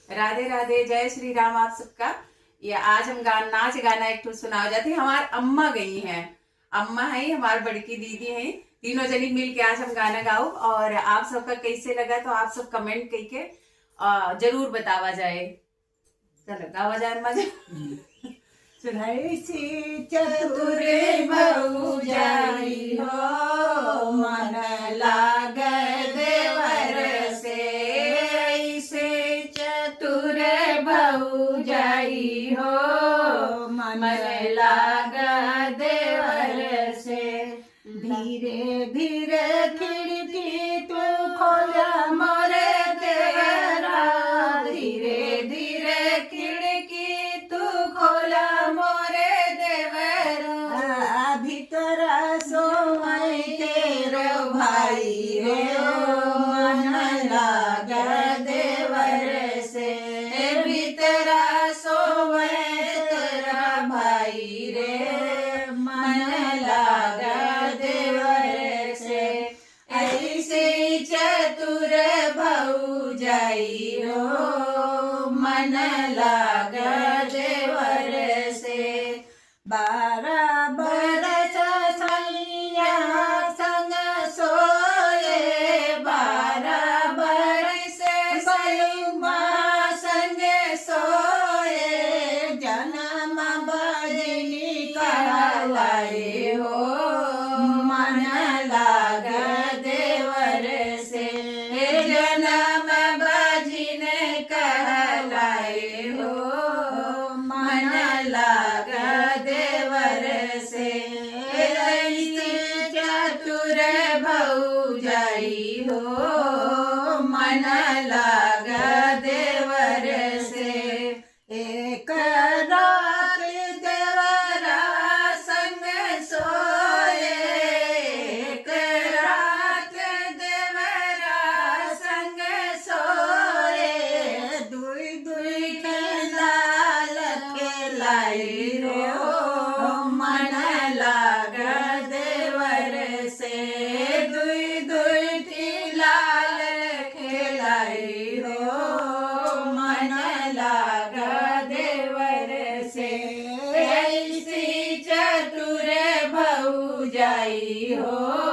राधे राधे, जय श्री राम आप सबका। ये आज हम नाच गाना एक ठो सुनाओ जाते। हमार अम्मा गई हैं, अम्मा है हमार बड़की दीदी है, तीनों जनी मिल के आज हम गाना गाओ। और आप सबका कैसे लगा तो आप सब कमेंट करके जरूर बतावा जाए। चलो गावा जाए अम्मा जी। ऐसी चतुर बहु जाई हो मन लाग देवर से, ऐसे चतुर बहु जाई हो मन लाग देवर से। धीरे धीरे खिड़की तू खोला मोरे देवरा, धीरे धीरे खिड़की तू खोला मोरे देवरा। भीतर सोई तेरो भाई रो मन लाग देवर से, भीतर सोई तेरा भाई रे मन लाग देवर से। ऐसे चतुर बहु जाई हो मन लाग देवर से। 12 बरस सैया संग सोए, 12 बरस सैया संग सोए। जन्म बजनी कहलाए हो मन लाग देवर से, जन्म बजिन कहलाए हो मन लाग देवर से। ऐसी चतुर बहु जाई हो मन लाग देवर से। एक रात देवरा संग सोए, एक रात देवरा संग सोए। दुई दुई खेलाल खेलाई रो मन लाग देवर से, दुई दुई खेलाल खेलाई रो मन लाग देवर से। ऐसी चतुर बहु जाई हो